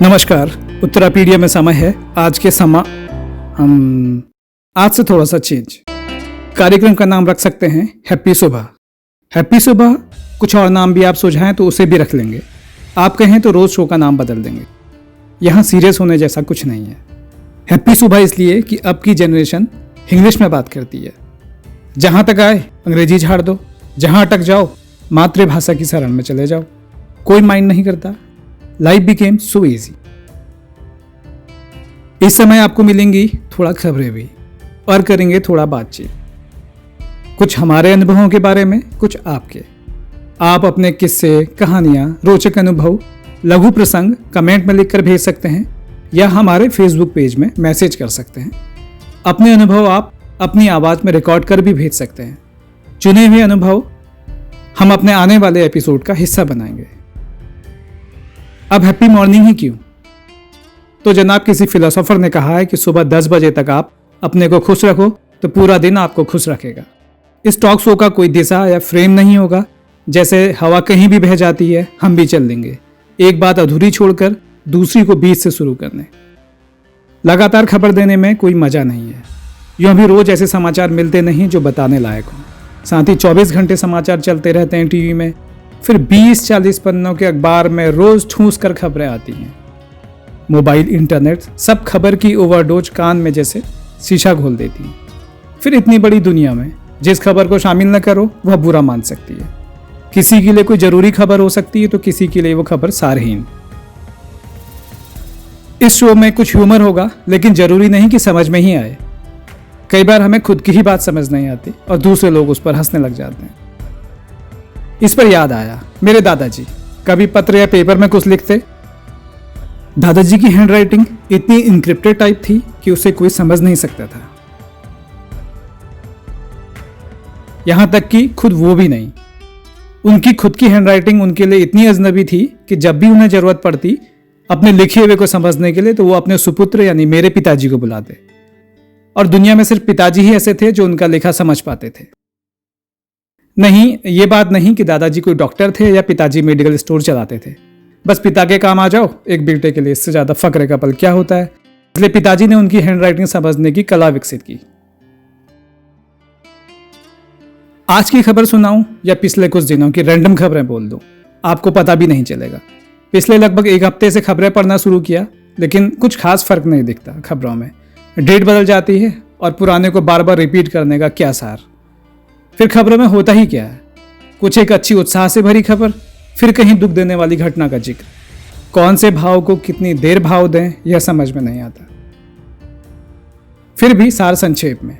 नमस्कार। उत्तरापीडिया में समय है आज के हम आज से थोड़ा सा चेंज। कार्यक्रम का नाम रख सकते हैं हैप्पी सुबह। हैप्पी सुबह, कुछ और नाम भी आप सुझाएं तो उसे भी रख लेंगे। आप कहें तो रोज शो का नाम बदल देंगे। यहाँ सीरियस होने जैसा कुछ नहीं है। हैप्पी सुबह इसलिए कि अब की जनरेशन इंग्लिश में बात करती है। जहाँ तक आए अंग्रेजी झाड़ दो, जहाँ अटक जाओ मातृभाषा की शरण में चले जाओ। कोई माइंड नहीं करता। Life became so easy. इस समय आपको मिलेंगी थोड़ा खबरें भी और करेंगे थोड़ा बातचीत, कुछ हमारे अनुभवों के बारे में, कुछ आपके। आप अपने किस्से, कहानियां, रोचक अनुभव, लघु प्रसंग कमेंट में लिखकर भेज सकते हैं या हमारे फेसबुक पेज में मैसेज कर सकते हैं। अपने अनुभव आप अपनी आवाज में रिकॉर्ड कर भी भेज सकते हैं। चुने हुए अनुभव हम अपने आने वाले एपिसोड का हिस्सा बनाएंगे। अब हैप्पी मॉर्निंग ही क्यों? तो जनाब, किसी फिलोसोफर ने कहा है कि सुबह 10 बजे तक आप अपने को खुश रखो तो पूरा दिन आपको खुश रखेगा। इस टॉक शो का कोई दिशा या फ्रेम नहीं होगा। जैसे हवा कहीं भी बह जाती है, हम भी चल देंगे, एक बात अधूरी छोड़कर दूसरी को बीच से शुरू करने। लगातार खबर देने में कोई मजा नहीं है। यूं भी रोज ऐसे समाचार मिलते नहीं जो बताने लायक हों। साथ ही 24 घंटे समाचार चलते रहते हैं टीवी में, फिर 20-40 पन्नों के अखबार में रोज ठूस कर खबरें आती हैं। मोबाइल, इंटरनेट, सब खबर की ओवरडोज कान में जैसे शीशा घोल देती है। फिर इतनी बड़ी दुनिया में जिस खबर को शामिल न करो वह बुरा मान सकती है। किसी के लिए कोई जरूरी खबर हो सकती है तो किसी के लिए वो खबर सारहीन। इस शो में कुछ ह्यूमर होगा, लेकिन जरूरी नहीं कि समझ में ही आए। कई बार हमें खुद की ही बात समझ नहीं आती और दूसरे लोग उस पर हंसने लग जाते हैं। इस पर याद आया, मेरे दादाजी कभी पत्र या पेपर में कुछ लिखते। दादाजी की हैंडराइटिंग इतनी इनक्रिप्टेड टाइप थी कि उसे कोई समझ नहीं सकता था। यहां तक कि खुद वो भी नहीं। उनकी खुद की हैंडराइटिंग उनके लिए इतनी अजनबी थी कि जब भी उन्हें जरूरत पड़ती अपने लिखे हुए को समझने के लिए तो वो अपने सुपुत्र यानी मेरे पिताजी को बुलाते। और दुनिया में सिर्फ पिताजी ही ऐसे थे जो उनका लिखा समझ पाते थे। नहीं, ये बात नहीं कि दादाजी कोई डॉक्टर थे या पिताजी मेडिकल स्टोर चलाते थे। बस पिता के काम आ जाओ, एक बेटे के लिए इससे ज्यादा फक्र का पल क्या होता है। इसलिए पिताजी ने उनकी हैंडराइटिंग समझने की कला विकसित की। आज की खबर सुनाऊं या पिछले कुछ दिनों की रैंडम खबरें बोल दूं, आपको पता भी नहीं चलेगा। पिछले लगभग एक हफ्ते से खबरें पढ़ना शुरू किया, लेकिन कुछ खास फर्क नहीं दिखता खबरों में। डेट बदल जाती है और पुराने को बार बार रिपीट करने का क्या सार। फिर खबरों में होता ही क्या है? कुछ एक अच्छी उत्साह से भरी खबर, फिर कहीं दुख देने वाली घटना का जिक्र। कौन से भाव को कितनी देर भाव दें यह समझ में नहीं आता। फिर भी सार संक्षेप में,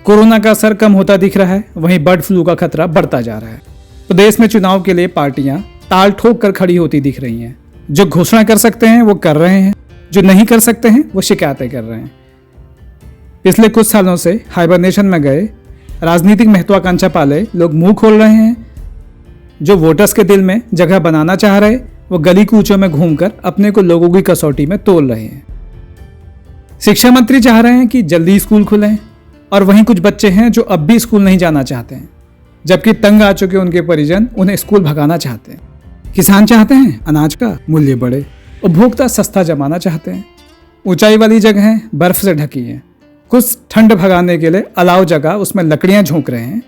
कोरोना का असर कम होता दिख रहा है, वहीं बर्ड फ्लू का खतरा बढ़ता जा रहा है। प्रदेश में चुनाव के लिए पार्टियां ताल ठोक कर खड़ी होती दिख रही हैं। जो घोषणा कर सकते हैं वो कर रहे हैं, जो नहीं कर सकते हैं वो शिकायतें कर रहे हैं। पिछले कुछ सालों से हाइबरनेशन में गए राजनीतिक महत्वाकांक्षा पाले लोग मुंह खोल रहे हैं। जो वोटर्स के दिल में जगह बनाना चाह रहे वो गली कूचों में घूमकर अपने को लोगों की कसौटी में तोल रहे हैं। शिक्षा मंत्री चाह रहे हैं कि जल्दी स्कूल खुलें, और वहीं कुछ बच्चे हैं जो अब भी स्कूल नहीं जाना चाहते हैं, जबकि तंग आ चुके उनके परिजन उन्हें स्कूल भगाना चाहते हैं। किसान चाहते हैं अनाज का मूल्य बढ़े, उपभोक्ता सस्ता जमाना चाहते हैं। ऊंचाई वाली जगहें बर्फ से ढकी हैं, कुछ ठंड भगाने के लिए अलाव जगह उसमें लकड़ियां झोंक रहे हैं।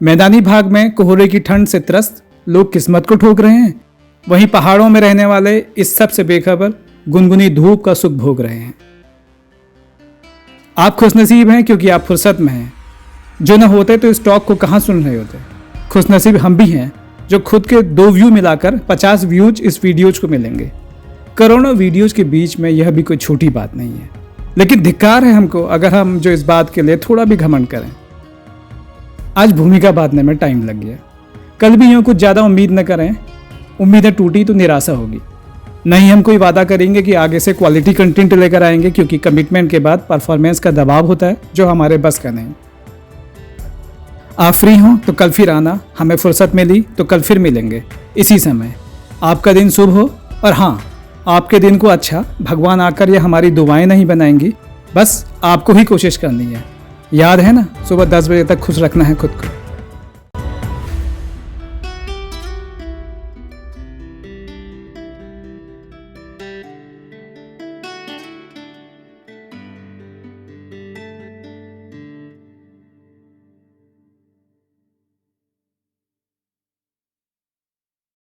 मैदानी भाग में कोहरे की ठंड से त्रस्त लोग किस्मत को ठोक रहे हैं। वहीं पहाड़ों में रहने वाले इस सब से बेखबर गुनगुनी धूप का सुख भोग रहे हैं। आप खुशनसीब हैं क्योंकि आप फुर्सत में हैं। जो न होते तो इस टॉक को कहां सुन रहे होते। खुशनसीब हम भी हैं जो खुद के 2 व्यू मिलाकर 50 व्यूज इस वीडियोज को मिलेंगे। करोड़ों वीडियोज के बीच में यह भी कोई छोटी बात नहीं है, लेकिन धिक्कार है हमको अगर हम जो इस बात के लिए थोड़ा भी घमंड करें। आज भूमिका बांधने में टाइम लग गया। कल भी यूं कुछ ज्यादा उम्मीद न करें। उम्मीदें टूटी तो निराशा होगी। नहीं हम कोई वादा करेंगे कि आगे से क्वालिटी कंटेंट लेकर आएंगे, क्योंकि कमिटमेंट के बाद परफॉर्मेंस का दबाव होता है जो हमारे बस का नहीं। आप फ्री हो तो कल फिर आना। हमें फुर्सत मिली तो कल फिर मिलेंगे इसी समय। आपका दिन शुभ हो। और हाँ, आपके दिन को अच्छा भगवान आकर ये हमारी दुआएं नहीं बनाएंगी, बस आपको ही कोशिश करनी है। याद है ना, सुबह 10 बजे तक खुश रखना है खुद को।